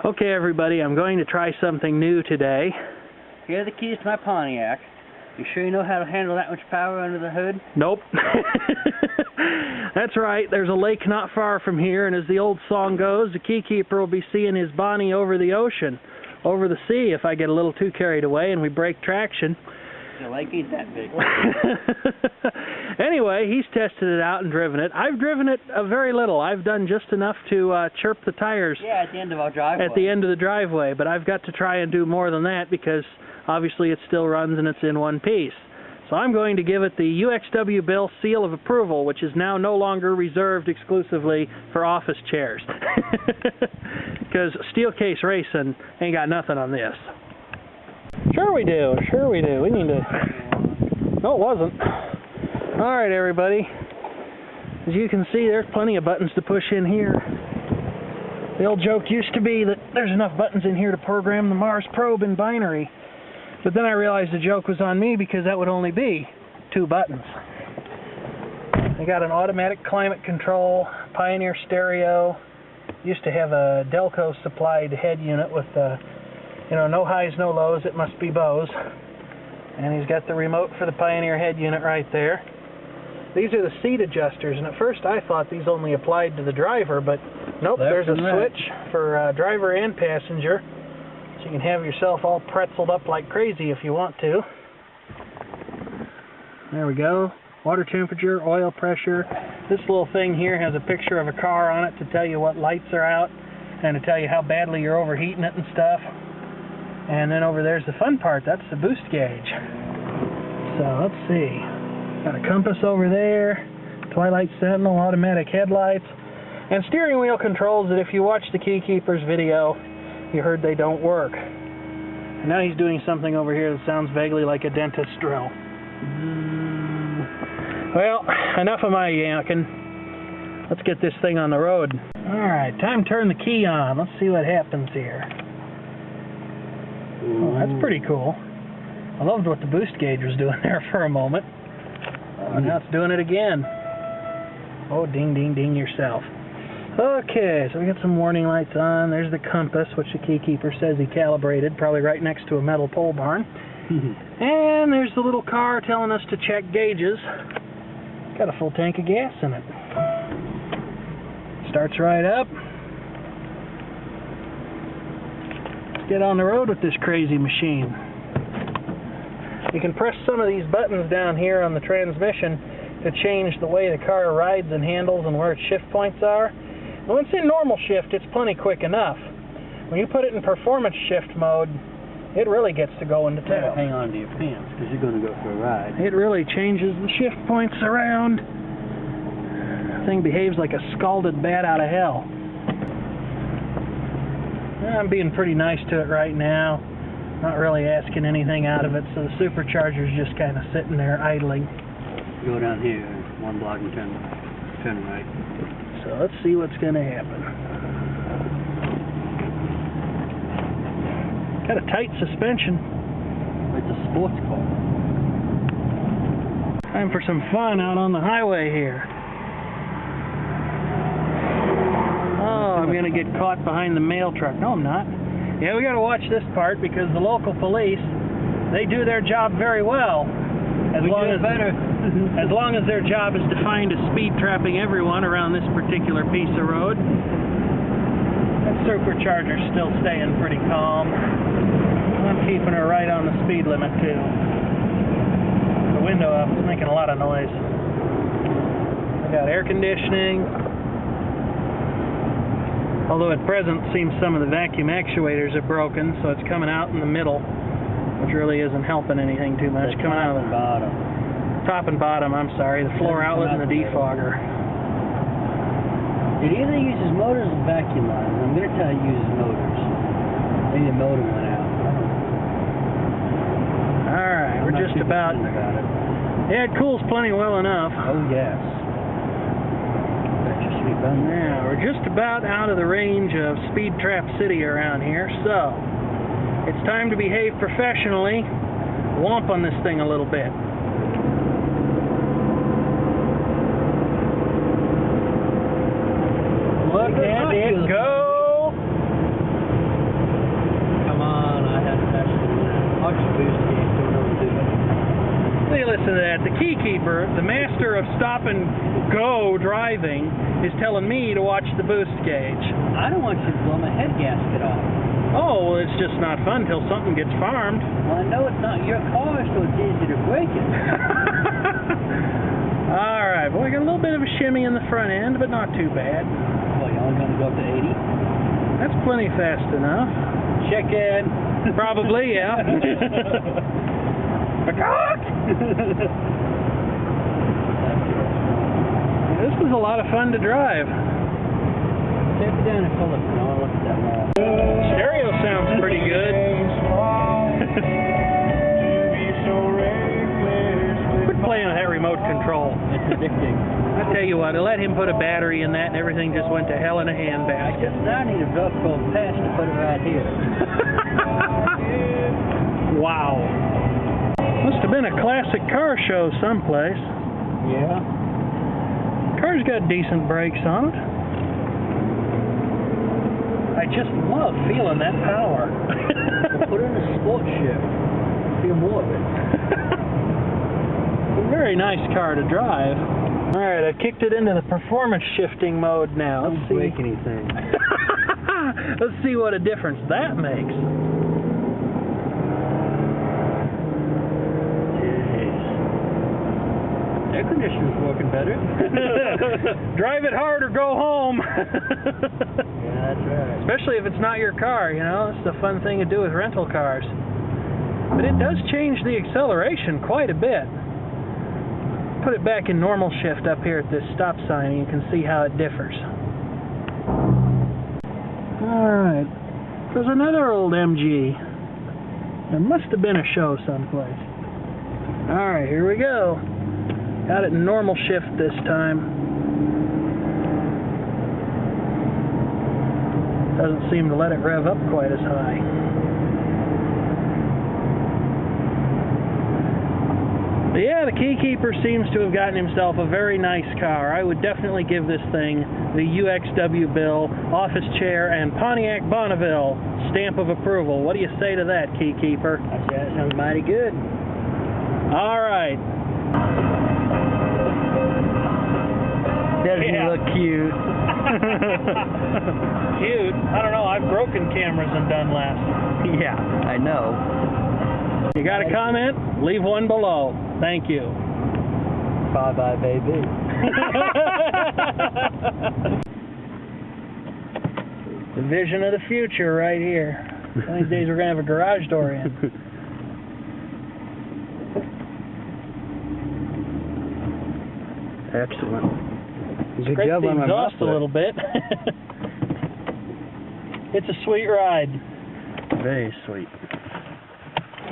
Okay, everybody, I'm going to try something new today. Here are the keys to my Pontiac. You sure you know how to handle that much power under the hood? Nope. That's right, there's a lake not far from here, and as the old song goes, the Keykeeper will be seeing his Bonnie over the ocean, over the sea, if I get a little too carried away and we break traction. The lake ain't that big. Anyway, he's tested it out and driven it. I've driven it very little. I've done just enough to chirp the tires. Yeah, at the end of our driveway. At the end of the driveway, but I've got to try and do more than that because obviously it still runs and it's in one piece. So I'm going to give it the uxwbill seal of approval, which is now no longer reserved exclusively for office chairs. Because steel case racing ain't got nothing on this. Sure we do, sure we do. We need to... No, it wasn't. Alright, everybody. As you can see, there's plenty of buttons to push in here. The old joke used to be that there's enough buttons in here to program the Mars probe in binary. But then I realized the joke was on me because that would only be 2 buttons. I got an automatic climate control, Pioneer stereo. Used to have a Delco supplied head unit with no highs, no lows, it must be Bose. And he's got the remote for the Pioneer head unit right there. These are the seat adjusters, and at first I thought these only applied to the driver, but nope, there's a switch for driver and passenger. So you can have yourself all pretzeled up like crazy if you want to. There we go. Water temperature, oil pressure. This little thing here has a picture of a car on it to tell you what lights are out and to tell you how badly you're overheating it and stuff. And then over there's the fun part, that's the boost gauge. So let's see. Got a compass over there, Twilight Sentinel, automatic headlights, and steering wheel controls that if you watch the Keykeeper's video, you heard they don't work. And now he's doing something over here that sounds vaguely like a dentist drill. Well, enough of my yanking. Let's get this thing on the road. Alright, time to turn the key on. Let's see what happens here. Oh, that's pretty cool. I loved what the boost gauge was doing there for a moment. Oh, now it's doing it again. Oh, ding, ding, ding yourself. Okay, so we got some warning lights on. There's the compass, which the Keykeeper says he calibrated, probably right next to a metal pole barn. And there's the little car telling us to check gauges. Got a full tank of gas in it. Starts right up. Let's get on the road with this crazy machine. You can press some of these buttons down here on the transmission to change the way the car rides and handles and where its shift points are. And when it's in normal shift, it's plenty quick enough. When you put it in performance shift mode, it really gets to go into town. Hang on to your pants, because you're going to go for a ride. It really changes the shift points around. The thing behaves like a scalded bat out of hell. I'm being pretty nice to it right now. Not really asking anything out of it, so the supercharger's just kind of sitting there idling. Go down here, 1 block and turn right. So let's see what's going to happen. Got a tight suspension. It's a sports car. Time for some fun out on the highway here. Oh, I'm going to get caught behind the mail truck. No, I'm not. Yeah, we got to watch this part because the local police, they do their job very well. As long as their job is defined as speed trapping everyone around this particular piece of road. That supercharger's still staying pretty calm. I'm keeping her right on the speed limit too. The window up is making a lot of noise. I got air conditioning. Although at present it seems some of the vacuum actuators are broken, so it's coming out in the middle, which really isn't helping anything too much. Coming out of the bottom. Top and bottom, I'm sorry. The floor outlet and the defogger. It either uses motors or vacuum lines. I'm going to tell you it uses motors. Maybe the motor went out. Alright, we're just about it. Yeah, it cools plenty well enough. Oh, yes. Now, we're just about out of the range of Speed Trap City around here, so it's time to behave professionally, whomp on this thing a little bit. Look at it go! that the Keykeeper, the master of stop and go driving, is telling me to watch the boost gauge. I don't want you to blow my head gasket off. Oh, well, it's just not fun till something gets farmed. Well, I know it's not your car, so it's easy to break it. All right, well, we got a little bit of a shimmy in the front end, but not too bad. Well, you're only going to go up to 80? That's plenty fast enough. Check in. Probably, yeah. This was a lot of fun to drive. Take it down and pull it. No, look at that wall. Stereo sounds pretty good. Quit playing with that remote control. It's addicting. I tell you what, I let him put a battery in that and everything just went to hell in a handbasket. Now I need a Velcro patch to put it right here. Wow. Must have been a classic car show someplace. Yeah. Car's got decent brakes on it. I just love feeling that power. Well, put it in a sports shift. Feel more of it. It's a very nice car to drive. Alright, I've kicked it into the performance shifting mode now. Don't break anything. Let's see what a difference that makes. Air conditioner's working better. Drive it hard or go home. Yeah, that's right. Especially if it's not your car, you know. It's the fun thing to do with rental cars. But it does change the acceleration quite a bit. Put it back in normal shift up here at this stop sign and you can see how it differs. Alright. There's another old MG. There must have been a show someplace. Alright, here we go. Got it in normal shift this time. Doesn't seem to let it rev up quite as high. But yeah, the Keykeeper seems to have gotten himself a very nice car. I would definitely give this thing the uxwbill, office chair, and Pontiac Bonneville stamp of approval. What do you say to that, Keykeeper? That sounds mighty good. All right. Doesn't he look cute? Cute? I don't know. I've broken cameras and done less. Yeah, I know. You got a comment? Leave one below. Thank you. Bye-bye, baby. The vision of the future right here. One of these days we're going to have a garage door in. Excellent. Good Scrape job the on my exhaust a muffler. little bit. It's a sweet ride. Very sweet.